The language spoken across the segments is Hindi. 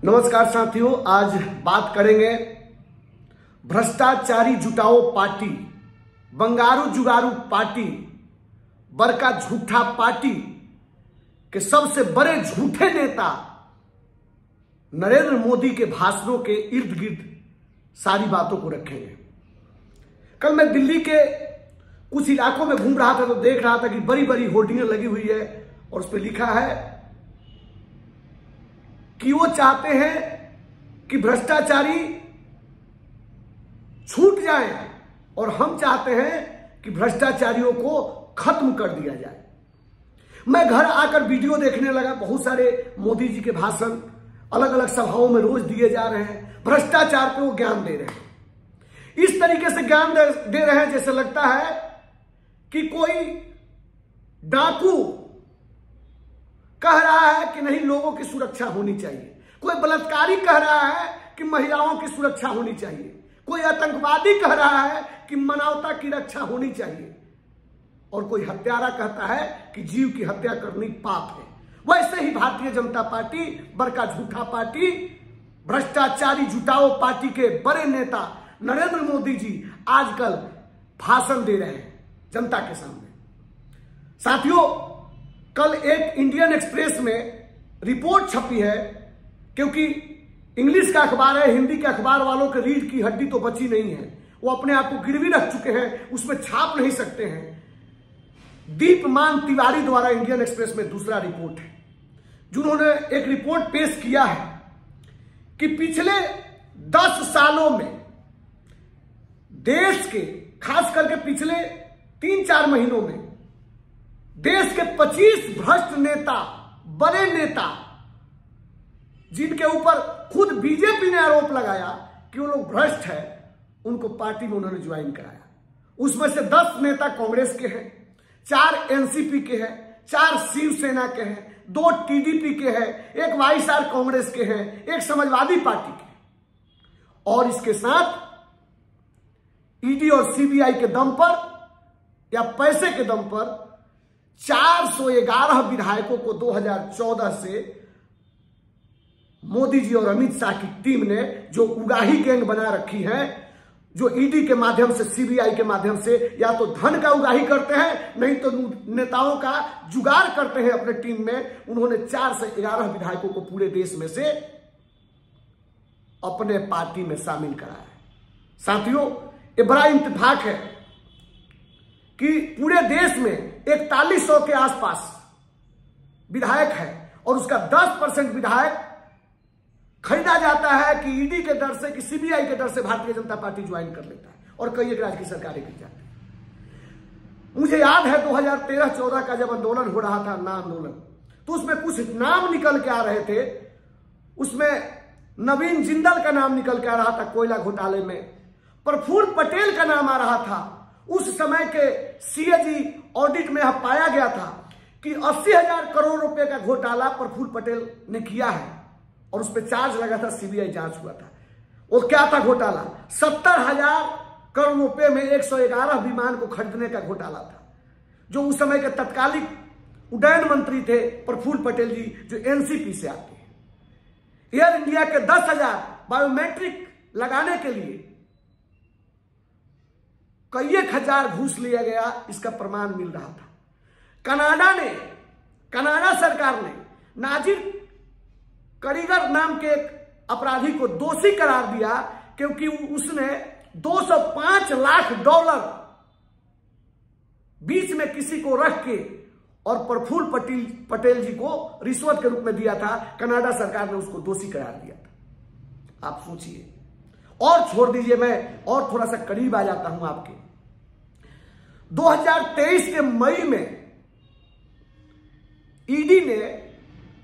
नमस्कार साथियों, आज बात करेंगे भ्रष्टाचारी जुटाओ पार्टी, बंगारू जुगारू पार्टी, बड़का झूठा पार्टी के सबसे बड़े झूठे नेता नरेंद्र मोदी के भाषणों के इर्द गिर्द सारी बातों को रखेंगे। कल मैं दिल्ली के कुछ इलाकों में घूम रहा था तो देख रहा था कि बड़ी बड़ी होर्डिंगें लगी हुई है और उस पर लिखा है कि वो चाहते हैं कि भ्रष्टाचारी छूट जाए और हम चाहते हैं कि भ्रष्टाचारियों को खत्म कर दिया जाए। मैं घर आकर वीडियो देखने लगा, बहुत सारे मोदी जी के भाषण अलग अलग सभाओं में रोज दिए जा रहे हैं, भ्रष्टाचार पे वो ज्ञान दे रहे हैं। इस तरीके से ज्ञान दे रहे हैं जैसे लगता है कि कोई डाकू कह रहा है कि नहीं लोगों की सुरक्षा होनी चाहिए, कोई बलात्कारी कह रहा है कि महिलाओं की सुरक्षा होनी चाहिए, कोई आतंकवादी कह रहा है कि मानवता की रक्षा होनी चाहिए और कोई हत्यारा कहता है कि जीव की हत्या करनी पाप है। वैसे ही भारतीय जनता पार्टी, बड़का झूठा पार्टी, भ्रष्टाचारी जुटाओ पार्टी के बड़े नेता नरेंद्र मोदी जी आजकल भाषण दे रहे हैं जनता के सामने। साथियों, कल एक इंडियन एक्सप्रेस में रिपोर्ट छपी है, क्योंकि इंग्लिश का अखबार है, हिंदी के अखबार वालों के रीढ़ की हड्डी तो बची नहीं है, वो अपने आप को गिरवी रख चुके हैं, उसमें छाप नहीं सकते हैं। दीपमान तिवारी द्वारा इंडियन एक्सप्रेस में दूसरा रिपोर्ट है, जिन्होंने एक रिपोर्ट पेश किया है कि पिछले 10 सालों में देश के, खास करके पिछले 3-4 महीनों में देश के 25 भ्रष्ट नेता, बड़े नेता, जिनके ऊपर खुद बीजेपी ने आरोप लगाया कि वो लोग भ्रष्ट है, उनको पार्टी में उन्होंने ज्वाइन कराया। उसमें से 10 नेता कांग्रेस के हैं, 4 एनसीपी के हैं, 4 शिवसेना के हैं, 2 टीडीपी के हैं, 1 वाईएसआर कांग्रेस के हैं, 1 समाजवादी पार्टी के, और इसके साथ ईडी और सीबीआई के दम पर या पैसे के दम पर 411 विधायकों को 2014 से मोदी जी और अमित शाह की टीम ने जो उगाही गैंग बना रखी है, जो ईडी के माध्यम से, सीबीआई के माध्यम से या तो धन का उगाही करते हैं, नहीं तो नेताओं का जुगाड़ करते हैं अपने टीम में, उन्होंने 4 से 11 विधायकों को पूरे देश में से अपने पार्टी में शामिल करा है। साथियों, ये बड़ा इत्तेफाक है कि पूरे देश में 4100 के आसपास विधायक है और उसका 10% विधायक खरीदा जाता है कि ईडी के डर से, कि सीबीआई के डर से भारतीय जनता पार्टी ज्वाइन कर लेता है और कई एक राज्य की सरकारें गिर जाती है। मुझे याद है 2013-14 का जब आंदोलन हो रहा था, ना आंदोलन, तो उसमें कुछ नाम निकल के आ रहे थे। उसमें नवीन जिंदल का नाम निकल के आ रहा था कोयला घोटाले में, प्रफुल्ल पटेल का नाम आ रहा था। उस समय के सीएजी ऑडिट में पाया गया था कि 80,000 करोड़ रुपए का घोटाला प्रफुल्ल पटेल ने किया है और उस पर चार्ज लगा था, सीबीआई जांच हुआ था। वो क्या था घोटाला? 70,000 करोड़ रुपए में 111 विमान को खरीदने का घोटाला था, जो उस समय के तत्कालिक उड्डयन मंत्री थे प्रफुल्ल पटेल जी, जो एनसीपी से आते हैं। एयर इंडिया के 10,000 बायोमेट्रिक लगाने के लिए कई 1,000 घूस लिया गया, इसका प्रमाण मिल रहा था। कनाडा सरकार ने नाजिर करीगर नाम के एक अपराधी को दोषी करार दिया, क्योंकि उसने $205 लाख बीच में किसी को रख के और प्रफुल्ल पटेल जी को रिश्वत के रूप में दिया था। कनाडा सरकार ने उसको दोषी करार दिया था। आप सोचिए। और छोड़ दीजिए, मैं और थोड़ा सा करीब आ जाता हूं आपके। 2023 के मई में ईडी ने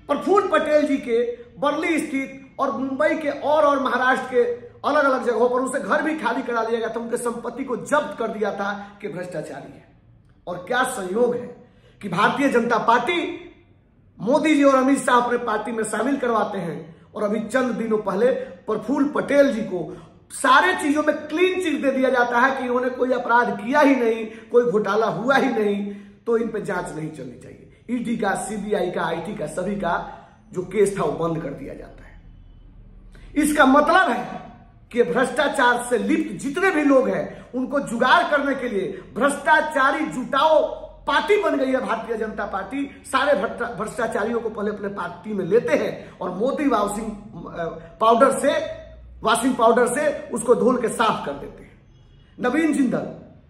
प्रफुल्ल पटेल जी के बर्ली स्थित और मुंबई के और महाराष्ट्र के अलग अलग जगहों पर उनसे घर भी खाली करा लिया गया था, उनके संपत्ति को जब्त कर दिया था कि भ्रष्टाचारी है। और क्या संयोग है कि भारतीय जनता पार्टी, मोदी जी और अमित शाह अपने पार्टी में शामिल करवाते हैं और अभी चंद दिनों पहले प्रफुल्ल पटेल जी को सारे चीजों में क्लीन चिट दे दिया जाता है कि इन्होंने कोई अपराध किया ही नहीं, कोई घोटाला हुआ ही नहीं, तो इन पर जांच नहीं चलनी चाहिए। ईडी का, सीबीआई का, आईटी का, सभी का जो केस था वो बंद कर दिया जाता है। इसका मतलब है कि भ्रष्टाचार से लिप्त जितने भी लोग हैं उनको जुगाड़ करने के लिए भ्रष्टाचारी जुटाओ पार्टी बन गई है भारतीय जनता पार्टी। सारे भ्रष्टाचारियों को पहले अपने पार्टी में लेते हैं और मोदी वॉशिंग पाउडर से उसको धुल के साफ कर देते हैं। नवीन जिंदल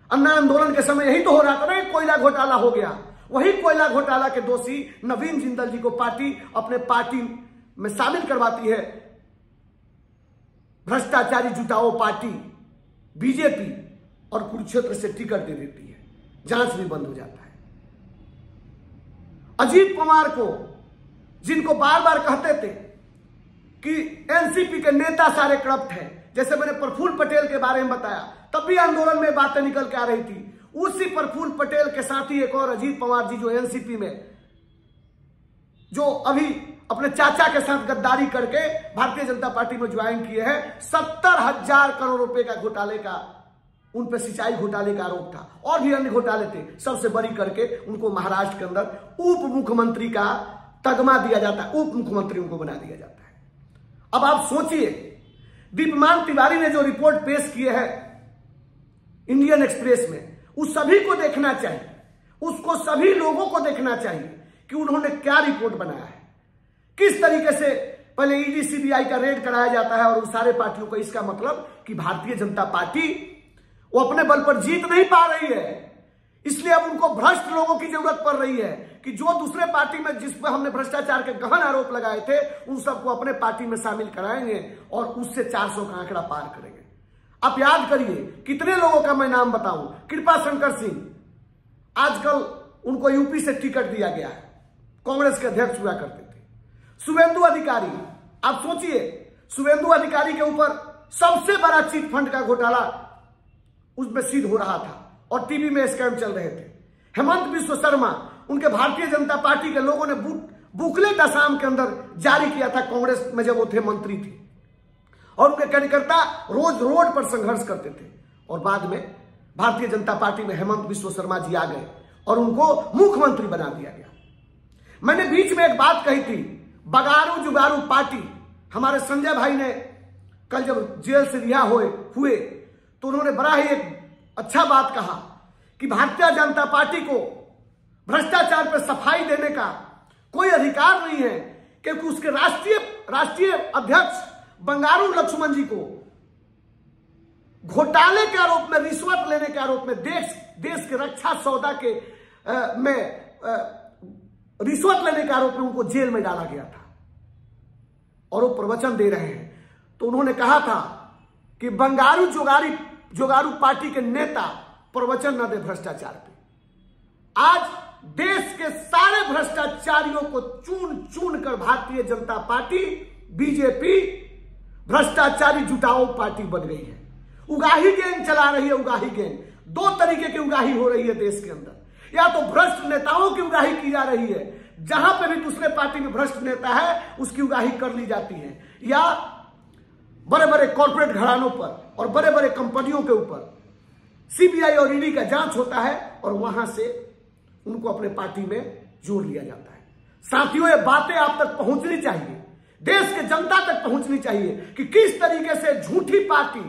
अन्ना आंदोलन के समय यही तो हो रहा था ना, कोयला घोटाला हो गया। वही कोयला घोटाला के दोषी नवीन जिंदल जी को पार्टी अपने पार्टी में शामिल करवाती है। भ्रष्टाचारी जुटाओ पार्टी बीजेपी और कुरुक्षेत्र से टिकट दे देती है, जांच भी बंद हो जाता है। अजीत पवार को, जिनको बार बार कहते थे कि एनसीपी के नेता सारे करप्ट हैं, जैसे मैंने प्रफुल्ल पटेल के बारे में बताया, तब भी आंदोलन में बातें निकल के आ रही थी। उसी प्रफुल्ल पटेल के साथ ही एक और अजीत पवार जी जो एनसीपी में, जो अभी अपने चाचा के साथ गद्दारी करके भारतीय जनता पार्टी में ज्वाइन किए हैं, 70,000 करोड़ रुपए का घोटाले का, उन पर सिंचाई घोटाले का आरोप था और भी अन्य घोटाले थे। सबसे बड़ी करके उनको महाराष्ट्र के अंदर उप मुख्यमंत्री का तगमा दिया जाता है, उप मुख्यमंत्री उनको बना दिया जाता है। अब आप सोचिए, दीप्यमान तिवारी ने जो रिपोर्ट पेश की है इंडियन एक्सप्रेस में, उस सभी को देखना चाहिए, उसको सभी लोगों को देखना चाहिए कि उन्होंने क्या रिपोर्ट बनाया है, किस तरीके से पहले ईडी सीबीआई का रेड कराया जाता है और उन सारे पार्टियों को। इसका मतलब कि भारतीय जनता पार्टी वो अपने बल पर जीत नहीं पा रही है, इसलिए अब उनको भ्रष्ट लोगों की जरूरत पड़ रही है कि जो दूसरे पार्टी में जिस पर हमने भ्रष्टाचार के गहन आरोप लगाए थे उन सबको अपने पार्टी में शामिल कराएंगे और उससे 400 का आंकड़ा पार करेंगे। आप याद करिए कितने लोगों का मैं नाम बताऊं। कृपा शंकर सिंह, आजकल उनको यूपी से टिकट दिया गया है, कांग्रेस के अध्यक्ष हुआ करते थे। शुभेंदु अधिकारी, आप सोचिए, शुभेंदु अधिकारी के ऊपर सबसे बड़ा चिट फंड का घोटाला उसमें सिद्ध हो रहा था और टीवी में स्कैम चल रहे थे। हेमंत बिश्व शर्मा, उनके भारतीय जनता पार्टी के लोगों ने बुकलेट असम के अंदर जारी किया था कांग्रेस में जब वो थे, मंत्री थे, और उनके कार्यकर्ता रोज रोड पर संघर्ष करते थे। और बाद में भारतीय जनता पार्टी में हेमंत बिश्व शर्मा जी आ गए और उनको मुख्यमंत्री बना दिया गया। मैंने बीच में एक बात कही थी, बगारू जुगारू पार्टी। हमारे संजय भाई ने कल जब जेल से रिहा हुए तो उन्होंने बड़ा ही एक अच्छा बात कहा कि भारतीय जनता पार्टी को भ्रष्टाचार पर सफाई देने का कोई अधिकार नहीं है, क्योंकि उसके राष्ट्रीय अध्यक्ष बंगारू लक्ष्मण जी को घोटाले के आरोप में, रिश्वत लेने के आरोप में, देश के रक्षा सौदा के रिश्वत लेने के आरोप में उनको जेल में डाला गया था और वो प्रवचन दे रहे हैं। तो उन्होंने कहा था कि बंगारू जोगारू पार्टी के नेता प्रवचन न दे भ्रष्टाचार पे। आज देश के सारे भ्रष्टाचारियों को चुन चुन कर भारतीय जनता पार्टी, बीजेपी भ्रष्टाचारी जुटाओ पार्टी बन गई है। उगाही गैंग चला रही है, उगाही गैंग। दो तरीके की उगाही हो रही है देश के अंदर, या तो भ्रष्ट नेताओं की उगाही की जा रही है, जहां पे भी दूसरे पार्टी में भ्रष्ट नेता है उसकी उगाही कर ली जाती है, या बड़े बड़े कॉर्पोरेट घरानों पर और बड़े बड़े कंपनियों के ऊपर सीबीआई और ईडी का जांच होता है और वहां से उनको अपने पार्टी में जोड़ लिया जाता है। साथियों, ये बातें आप तक पहुंचनी चाहिए, देश के जनता तक पहुंचनी चाहिए कि किस तरीके से झूठी पार्टी,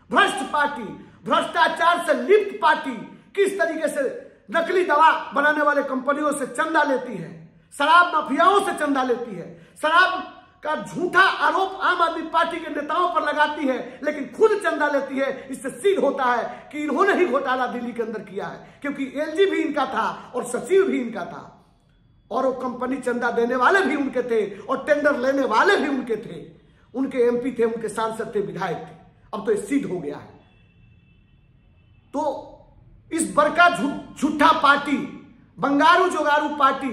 भ्रष्ट पार्टी, भ्रष्टाचार से लिप्त पार्टी किस तरीके से नकली दवा बनाने वाले कंपनियों से चंदा लेती है, शराब माफियाओं से चंदा लेती है, शराब का झूठा आरोप आम आदमी पार्टी के नेताओं पर लगाती है, लेकिन खुद चंदा लेती है। इससे सिद्ध होता है कि इन्होंने ही घोटाला दिल्ली के अंदर किया है, क्योंकि एलजी भी इनका था और सचिव भी इनका था और वो कंपनी चंदा देने वाले भी उनके थे और टेंडर लेने वाले भी उनके थे, उनके एमपी थे, उनके सांसद थे, विधायक थे। अब तो ये सिद्ध हो गया है। तो इस बड़का झूठा पार्टी, बंगारू जोगारू पार्टी,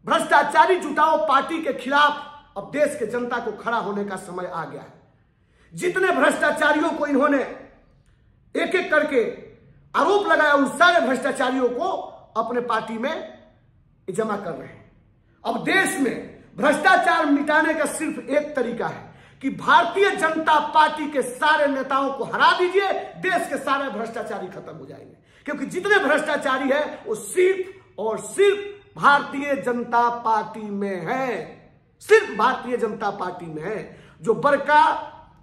भ्रष्टाचारी जुटाओ पार्टी के खिलाफ अब देश के जनता को खड़ा होने का समय आ गया है। जितने भ्रष्टाचारियों को इन्होंने एक एक करके आरोप लगाया, उन सारे भ्रष्टाचारियों को अपने पार्टी में जमा कर रहे हैं। अब देश में भ्रष्टाचार मिटाने का सिर्फ एक तरीका है कि भारतीय जनता पार्टी के सारे नेताओं को हरा दीजिए, देश के सारे भ्रष्टाचारी खत्म हो जाएंगे। क्योंकि जितने भ्रष्टाचारी है वो सिर्फ और सिर्फ भारतीय जनता पार्टी में है, सिर्फ भारतीय जनता पार्टी में है। जो बड़का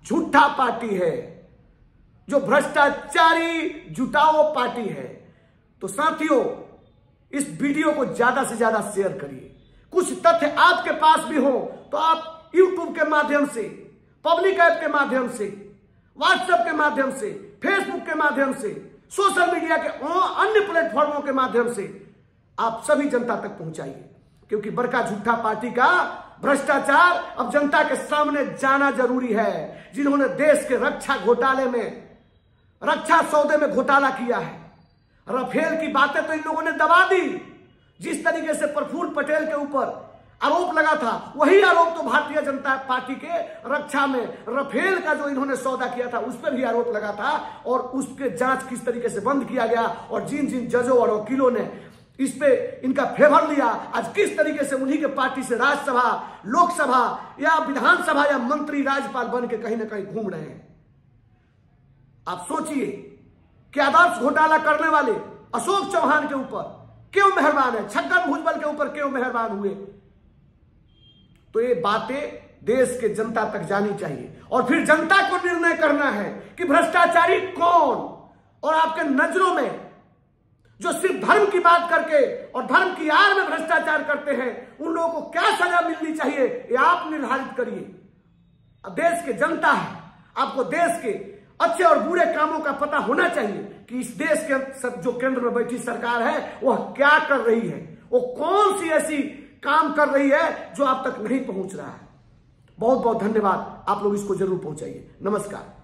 झूठा पार्टी है, जो भ्रष्टाचारी जुटाओ पार्टी है। तो साथियों, इस वीडियो को ज्यादा से ज्यादा शेयर करिए। कुछ तथ्य आपके पास भी हो तो आप यूट्यूब के माध्यम से, पब्लिक ऐप के माध्यम से, व्हाट्सएप के माध्यम से, फेसबुक के माध्यम से, सोशल मीडिया के अन्य प्लेटफॉर्मों के माध्यम से आप सभी जनता तक पहुंचाइए, क्योंकि बड़का झूठा पार्टी का भ्रष्टाचार अब जनता के सामने जाना जरूरी है। जिन्होंने देश के रक्षा घोटाले में, रक्षा सौदे में घोटाला किया है, राफेल की बातें तो इन लोगों ने दबा दी। जिस तरीके से प्रफुल्ल पटेल के ऊपर आरोप लगा था, वही आरोप तो भारतीय जनता पार्टी के रक्षा में राफेल का जो इन्होंने सौदा किया था उस पर भी आरोप लगा था, और उसके जांच किस तरीके से बंद किया गया, और जिन जिन जजों और वकीलों ने इस पे इनका फेवर लिया, आज किस तरीके से उन्हीं के पार्टी से राज्यसभा, लोकसभा या विधानसभा या मंत्री, राज्यपाल बन के कहीं ना कहीं घूम रहे हैं। आप सोचिए कि आदर्श घोटाला करने वाले अशोक चौहान के ऊपर क्यों मेहरबान है, छगन भुजबल के ऊपर क्यों मेहरबान हुए। तो ये बातें देश के जनता तक जानी चाहिए, और फिर जनता को निर्णय करना है कि भ्रष्टाचारी कौन, और आपके नजरों में जो सिर्फ धर्म की बात करके और धर्म की आड़ में भ्रष्टाचार करते हैं, उन लोगों को क्या सजा मिलनी चाहिए ये आप निर्धारित करिए। अब देश के जनता है, आपको देश के अच्छे और बुरे कामों का पता होना चाहिए कि इस देश के जो केंद्र में बैठी सरकार है वह क्या कर रही है, वो कौन सी ऐसी काम कर रही है जो आप तक नहीं पहुंच रहा है। बहुत बहुत धन्यवाद, आप लोग इसको जरूर पहुंचाइए। नमस्कार।